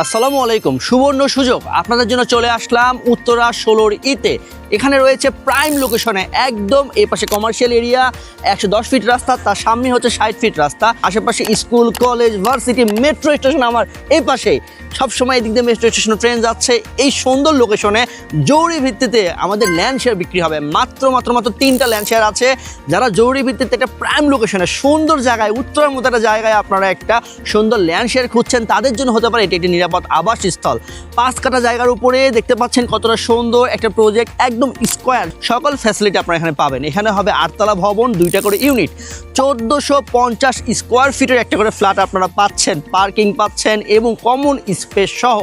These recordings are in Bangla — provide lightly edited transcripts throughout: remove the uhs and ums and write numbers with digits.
আসসালামু আলাইকুম। সুবর্ণ সুযোগ আপনাদের জন্য চলে আসলাম উত্তরা 16 ইতে। এখানে রয়েছে প্রাইম লোকেশনে, একদম এই পাশে কমার্শিয়াল এরিয়া, 110 ফিট রাস্তা, তার সামনে হচ্ছে 60 ফিট রাস্তা, আশেপাশে school, college, varsity, metro station আমার এই পাশে। সবসময় এদিক দিয়ে মেট্রো স্টেশনে ট্রেন যাচ্ছে। এই সুন্দর লোকেশনে জরুরি ভিত্তিতে আমাদের ল্যান্ড শেয়ার বিক্রি হবে। মাত্র 3টা ল্যান্ড শেয়ার আছে। যারা জরুরি ভিত্তিতে একটা প্রাইম লোকেশনে সুন্দর জায়গায়, উত্তরার মতো একটা জায়গায় আপনারা একটা সুন্দর ল্যান্ড শেয়ার খুঁজছেন, তাদের জন্য হতে পারে এটি একটি নিরাপদ আবাসস্থল। 5 কাঠা জায়গার উপরে দেখতে পাচ্ছেন কতটা সুন্দর একটা প্রজেক্ট, একদম স্কোয়ার, সকল ফ্যাসিলিটি আপনারা এখানে পাবেন। এখানে হবে 8 তলা ভবন, 2টা করে ইউনিট, 1450 স্কোয়ার ফিটের একটা করে ফ্ল্যাট আপনারা পাচ্ছেন, পার্কিং পাচ্ছেন এবং কমন স্পেস সহ।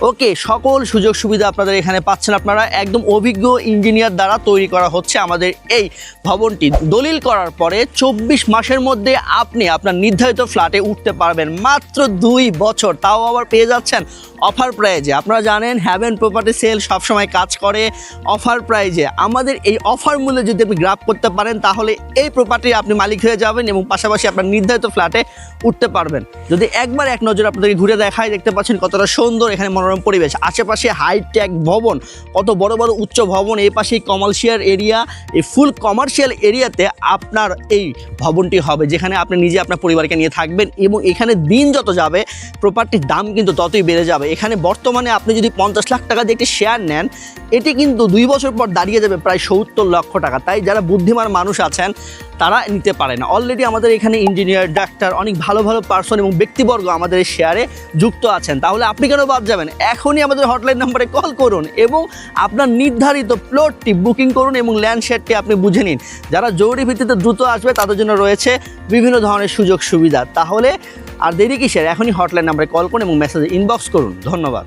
ওকে, সকল সুযোগ সুবিধা আপনাদের এখানে পাচ্ছেন। আপনারা একদম অভিজ্ঞ ইঞ্জিনিয়ার দ্বারা তৈরি করা হচ্ছে আমাদের এই ভবনটি। দলিল করার পরে 24 মাসের মধ্যে আপনি আপনার নির্ধারিত ফ্ল্যাটে উঠতে পারবেন মাত্র 2 বছর, তাও আবার পেয়ে যাচ্ছেন অফার প্রাইজে। আপনারা জানেন হ্যাভেন প্রপার্টি সেল সবসময় কাজ করে অফার প্রাইজে। আমাদের এই অফার মূল্যে যদি আপনি গ্রাব করতে পারেন, তাহলে এই প্রপার্টির আপনি মালিক হয়ে যাবেন এবং পাশাপাশি আপনার নির্ধারিত ফ্ল্যাটে উঠতে পারবেন। যদি একবার এক নজর আপনাদেরকে ঘুরে দেখায়, দেখতে পাচ্ছেন কতটা সুন্দর এখানে মনোরম পরিবেশ, আশেপাশে হাইটেক ভবন, কত বড় বড় উচ্চ ভবন, এই পাশেই কমার্শিয়াল এরিয়া। এই ফুল কমার্শিয়াল এরিয়াতে আপনার এই ভবনটি হবে, যেখানে আপনি নিজে আপনার পরিবারকে নিয়ে থাকবেন এবং এখানে দিন যত যাবে প্রপার্টির দাম কিন্তু ততই বেড়ে যাবে। এখানে বর্তমানে আপনি যদি 50 লাখ টাকা দিয়ে একটি শেয়ার নেন, এটি কিন্তু 2 বছর পর দাঁড়িয়ে যাবে প্রায় 70 লক্ষ টাকা। তাই যারা বুদ্ধিমান মানুষ আছেন তারা নিতে পারেন। অলরেডি আমাদের এখানে ইঞ্জিনিয়ার, ডাক্তার, অনেক ভালো ভালো পার্সন এবং ব্যক্তিবর্গ আমাদের এই শেয়ারে যুক্ত আছেন। তাহলে আপনি কেন বাদ যাবেন? এখনই আমাদের হটলাইন নাম্বারে কল করুন এবং আপনার নির্ধারিত প্লটটি বুকিং করুন এবং ল্যান্ড শেয়ারটি আপনি বুঝে নিন। যারা জরুরি ভিত্তিতে দ্রুত আসবে তাদের জন্য রয়েছে বিভিন্ন ধরনের সুযোগ সুবিধা। তাহলে আর দেরি কিসের? এখনই হটলাইন নাম্বারে কল করুন এবং মেসেজে ইনবক্স করুন। ধন্যবাদ।